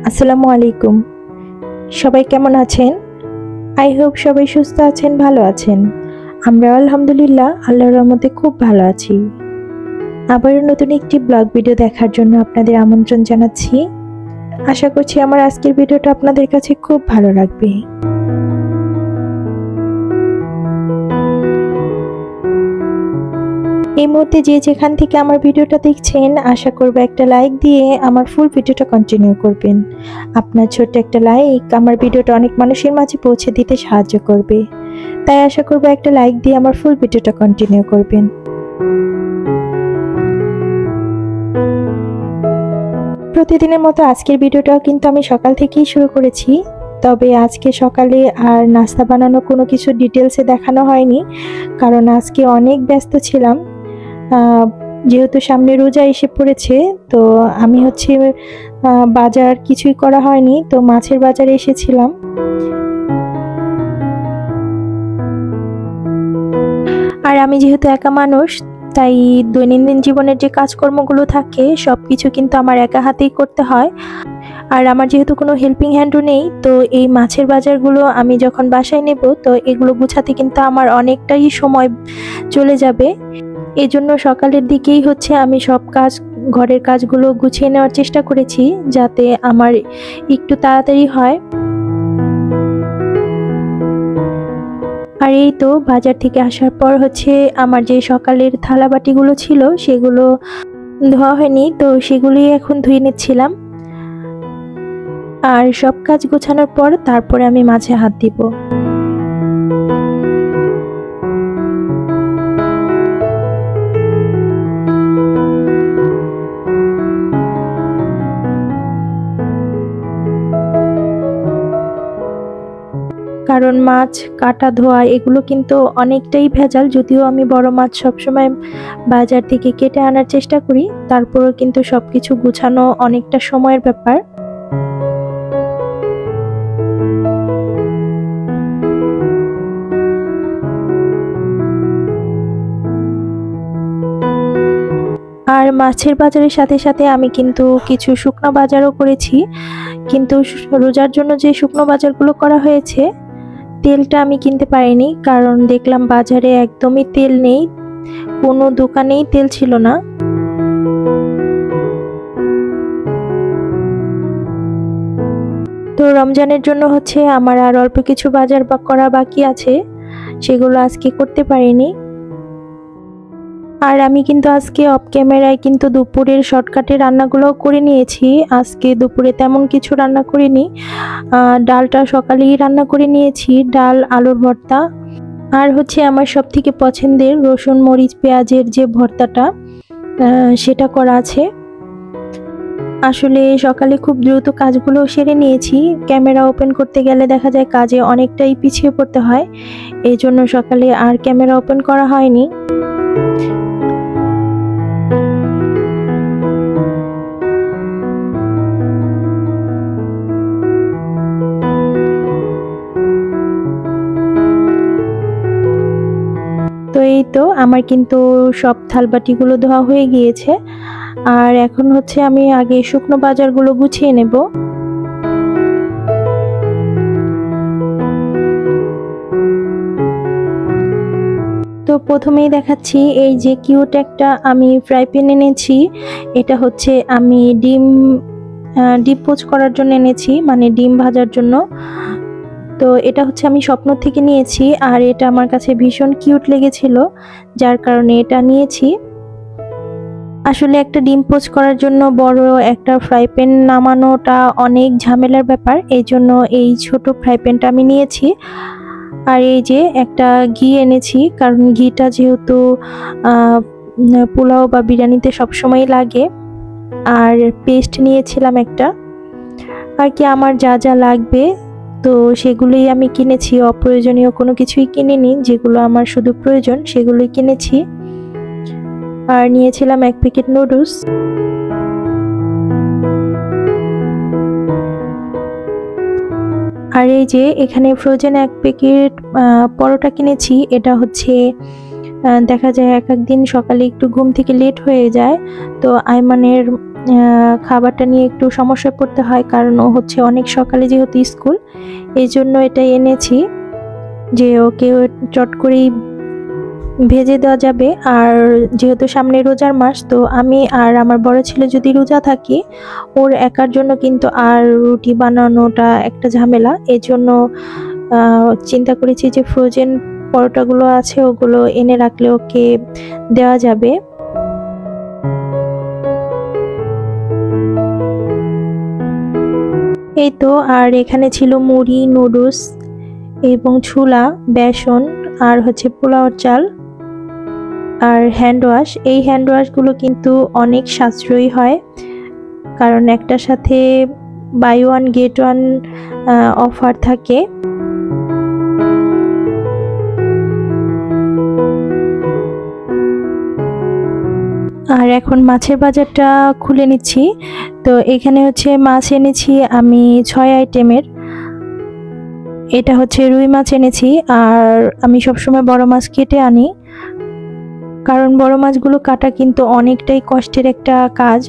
আসসালামু আলাইকুম। সবাই কেমন আছেন? আই হোপ সবাই সুস্থ আছেন, ভালো আছেন। আমরা আলহামদুলিল্লাহ আল্লাহর রহমতে খুব ভালো আছি। আবারও নতুন একটি ব্লগ ভিডিও দেখার জন্য আপনাদের আমন্ত্রণ জানাচ্ছি। আশা করছি আমার আজকের ভিডিওটা আপনাদের কাছে খুব ভালো লাগবে। এই মুহূর্তে যে যেখান থেকে আমার ভিডিওটা দেখছেন, আশা করব একটা লাইক দিয়ে আমার ফুল ভিডিওটা কন্টিনিউ করবেন। আপনার ছোট্ট একটা লাইক আমার ভিডিওটা অনেক মানুষের মাঝে পৌঁছে দিতে সাহায্য করবে। তাই আশা করব একটা লাইক দিয়ে আমার ফুল ভিডিওটা কন্টিনিউ করবেন। প্রতিদিনের মতো আজকের ভিডিওটাও কিন্তু আমি সকাল থেকেই শুরু করেছি। তবে আজকে সকালে আর নাস্তা বানানো কোনো কিছু ডিটেলসে দেখানো হয়নি, কারণ আজকে অনেক ব্যস্ত ছিলাম। যেহেতু সামনে রোজা এসে পড়েছে, তো আমি বাজার কিছুই করা হয়নি, তো মাছের বাজারে এসেছিলাম। আর আমি যেহেতু একা মানুষ, তাই দৈনন্দিন জীবনের যে কাজকর্মগুলো থাকে সবকিছু কিন্তু আমার একা হাতেই করতে হয়। আর আমার যেহেতু কোনো হেল্পিং হ্যান্ডও নেই, তো এই মাছের বাজারগুলো আমি যখন বাসায় নেব, তো এগুলো গুছাতে কিন্তু আমার অনেকটাই সময় চলে যাবে। এজন্য সকালের দিকেই আমি সব ঘরের কাজগুলো গুছিয়ে নেওয়ার চেষ্টা করেছি, যাতে আমার একটু তাড়াতাড়ি হয়। আর এই তো বাজার থেকে আসার পর আমার যে সকালের থালা বাটিগুলো ছিল সেগুলো ধোয়া হয়নি, তো সেগুলোই এখন ধুয়ে নিচ্ছিলাম। আর সব কাজ গোছানোর পর তারপরে আমি মাছে হাত দিব। কারণ মাছ কাটা ধোয়া এগুলো কিন্তু অনেকটাই ভেজাল। যদিও আমি বড় মাছ সবসময় বাজার থেকে কেটে আনার চেষ্টা করি, তারপরেও কিন্তু সবকিছু গুছানো অনেকটা সময়ের ব্যাপার। আর মাছের বাজারের সাথে সাথে আমি কিন্তু কিছু শুকনো বাজারও করেছি, কিন্তু রোজার জন্য যে শুকনো বাজারগুলো করা হয়েছে, তেলটা আমি কিনতে পারিনি, কারণ দেখলাম বাজারে একদমই তেল নেই, কোনো দোকানেই তেল ছিল না। তো রমজানের জন্য আমার আর অল্প কিছু বাজার করা বাকি আছে, সেগুলো আজকে করতে পারিনি। আর আমি কিন্তু আজকে অফ ক্যামেরায় কিন্তু দুপুরের শর্টকাটে রান্নাগুলোও করে নিয়েছি। আজকে দুপুরে তেমন কিছু রান্না করিনি, ডালটা সকালেই রান্না করে নিয়েছি, ডাল আলুর ভর্তা। আর আমার সবথেকে পছন্দের রসুন মরিচ পেঁয়াজের যে ভর্তাটা, সেটা করা আছে। আসলে সকালে খুব দ্রুত কাজগুলো সেরে নিয়েছি। ক্যামেরা ওপেন করতে গেলে দেখা যায় কাজে অনেকটাই পিছিয়ে পড়তে হয়, এই জন্য সকালে আর ক্যামেরা ওপেন করা হয়নি। তো এই তো আমার কিন্তু সব থালবাটিগুলো ধোয়া হয়ে গিয়েছে। আর এখন আমি আগে শুকনো বাজারগুলো গুছিয়ে নেব। তো প্রথমেই দেখাচ্ছি, এই যে কিউট একটা আমি ফ্রাই প্যান এনেছি। এটা আমি ডিম পোচ করার জন্য এনেছি, মানে ডিম ভাজার জন্য। তো এটা আমি স্বপ্ন থেকে নিয়েছি, আর এটা আমার কাছে ভীষণ কিউট লেগেছিল, যার কারণে এটা নিয়েছি। আসলে একটা ডিম পোচ করার জন্য বড় একটা ফ্রাই প্যান নামানোটা অনেক ঝামেলার ব্যাপার, এই জন্য এই ছোট ফ্রাই প্যানটা আমি নিয়েছি। আর এই যে একটা ঘি এনেছি, কারণ ঘিটা যেহেতু পোলাও বা বিরিয়ানিতে সবসময় লাগে। আর পেস্ট নিয়েছিলাম একটা, আর কি আমার যা যা লাগবে তো সেগুলোই আমি কিনেছি, অপ্রয়োজনীয় কোনো কিছুই কিনিনি, যেগুলো আমার শুধু প্রয়োজন সেগুলোই কিনেছি। আর নিয়েছিলাম 1 প্যাকেট নুডলস। আর এই যে এখানে ফ্রোজেন 1 প্যাকেট পরোটা কিনেছি। এটা দেখা যায় এক একদিন সকালে একটু ঘুম থেকে লেট হয়ে যায়, তো আইমানের খাবারটা নিয়ে একটু সমস্যায় পড়তে হয়, কারণ ও হচ্ছে অনেক সকালে যেহেতু স্কুল, এই জন্য এটাই এনেছি যে ওকে চট করেই ভেজে দেওয়া যাবে। আর যেহেতু সামনে রোজার মাস, তো আমি আর আমার বড় ছেলে যদি রোজা থাকি, ওর একার জন্য কিন্তু আর রুটি বানানোটা একটা ঝামেলা। এই জন্য চিন্তা করেছি যে ফ্রোজেন পরোটাগুলো আছে ওগুলো এনে রাখলে ওকে দেওয়া যাবে। এই তো, আর এখানে ছিল মুড়ি, নুডলস এবং ছোলা, বেসন আর হচ্ছে পোলাওর চাল আর হ্যান্ড ওয়াশ। এই হ্যান্ড ওয়াশগুলো কিন্তু অনেক সাশ্রয়ী হয়, কারণ একটার সাথে buy one get one offer থাকে। আর এখন মাছের বাজারটা খুলে নিচ্ছি। তো এখানে হচ্ছে মাছ এনেছি আমি 6 আইটেমের। এটা হচ্ছে রুই মাছ এনেছি, আর আমি সবসময় বড় মাছ কেটে আনি, কারণ বড় মাছগুলো কাটা কিন্তু অনেকটাই কষ্টের একটা কাজ।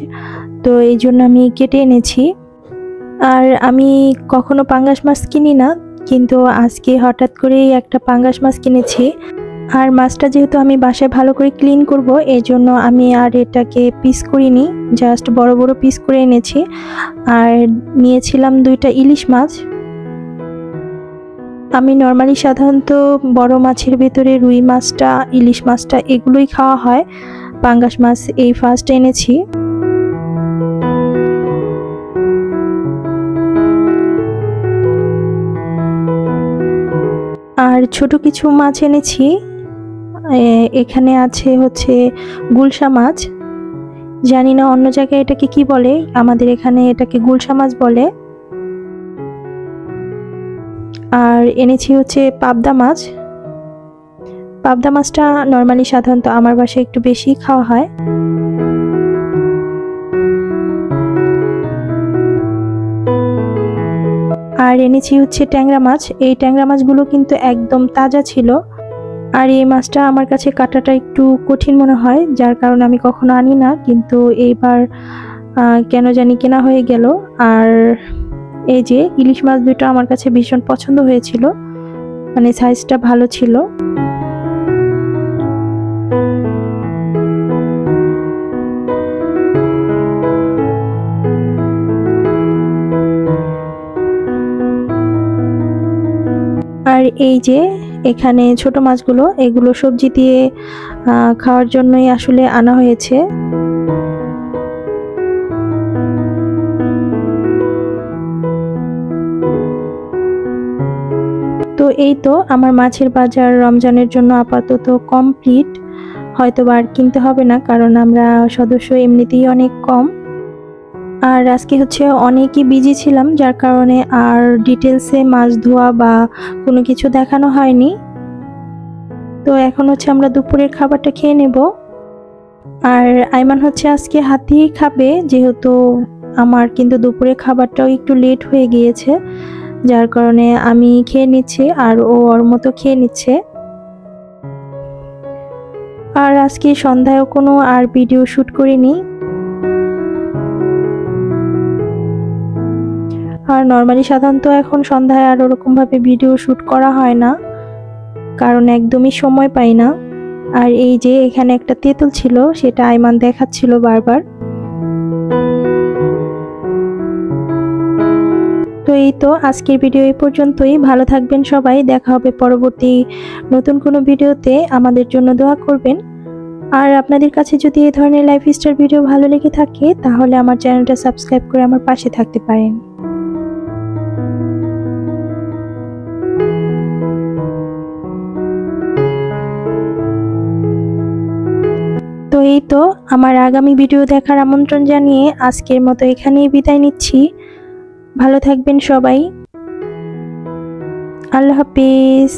তো এই জন্য আমি কেটে এনেছি। আর আমি কখনো পাঙ্গাস মাছ কিনি না, কিন্তু আজকে হঠাৎ করেই একটা পাঙ্গাস মাছ কিনেছি। আর মাছটা যেহেতু আমি বাসায় ভালো করে ক্লিন করব, এই জন্য আমি আর এটাকে পিস করিনি, জাস্ট বড় বড় পিস করে এনেছি। আর নিয়েছিলাম 2টা ইলিশ মাছ। আমি নর্মালি সাধারণত বড় মাছের ভেতরে রুই মাছটা, ইলিশ মাছটা এগুলোই খাওয়া হয়। পাঙ্গাস মাছ এই ফার্স্ট এনেছি। আর ছোট কিছু মাছ এনেছি। এখানে আছে হচ্ছে গুলশা মাছ, জানি না অন্য জায়গায় এটাকে কি বলে, আমাদের এখানে এটাকে গুলশা মাছ বলে। আর এনেছি হচ্ছে পাবদা মাছ। পাবদা মাছটা নর্মালি সাধারণত আমার বাসায় একটু বেশি খাওয়া হয়। আর এনেছি হচ্ছে ট্যাংরা মাছ। এই ট্যাংরা মাছগুলো কিন্তু একদম তাজা ছিল। আর এই মাছটা আমার কাছে কাটাটা একটু কঠিন মনে হয়, যার কারণে আমি কখনো আনি না, কিন্তু এইবার কেন জানি কেনা হয়ে গেল। আর এই যে ইলিশ মাছ দুটো আমার কাছে ভীষণ পছন্দ হয়েছিল, মানে সাইজটা ভালো ছিল। আর এই যে এখানে ছোট মাছগুলো, এগুলো সবজি দিয়ে খাওয়ার জন্যই আসলে আনা হয়েছে। তো এই তো আমার মাছের বাজার রমজানের জন্য আপাতত কমপ্লিট। হয়তো আর কিনতে হবে না, কারণ আমরা সদস্য এমনিতেই অনেক কম। আর আজকে হচ্ছে অনেকই বিজি ছিলাম, যার কারণে আর ডিটেলসে মাছ ধোয়া বা কোনো কিছু দেখানো হয়নি। তো এখন হচ্ছে আমরা দুপুরের খাবারটা খেয়ে নেব। আর আইমান হচ্ছে আজকে হাত দিয়েই খাবে, যেহেতু আমার কিন্তু দুপুরের খাবারটাও একটু লেট হয়ে গিয়েছে, যার কারণে আমি খেয়ে নিচ্ছি আর ও ওর মতো খেয়ে নিচ্ছে। আর আজকে সন্ধ্যায়ও কোনো আর ভিডিও শ্যুট করিনি। আর নর্মালি সাধারণত এখন সন্ধ্যায় আর ওরকম ভাবে ভিডিও শ্যুট করা হয় না, কারণ একদমই সময় পাই না। আর এই যে এখানে একটা তেঁতুল ছিল, সেটা আইমান দেখাচ্ছিল বারবার। তো এই তো আজকের ভিডিও এই পর্যন্তই। ভালো থাকবেন সবাই, দেখা হবে পরবর্তী নতুন কোনো ভিডিওতে। আমাদের জন্য দোয়া করবেন। আর আপনাদের কাছে যদি এই ধরনের লাইফস্টাইল ভিডিও ভালো লেগে থাকে, তাহলে আমার চ্যানেলটা সাবস্ক্রাইব করে আমার পাশে থাকতে পারেন। তো এই তো আমার আগামী ভিডিও দেখার আমন্ত্রণ জানিয়ে আজকের মতো এখানেই বিদায় নিচ্ছি। ভালো থাকবেন সবাই। আল্লাহ হাফিজ।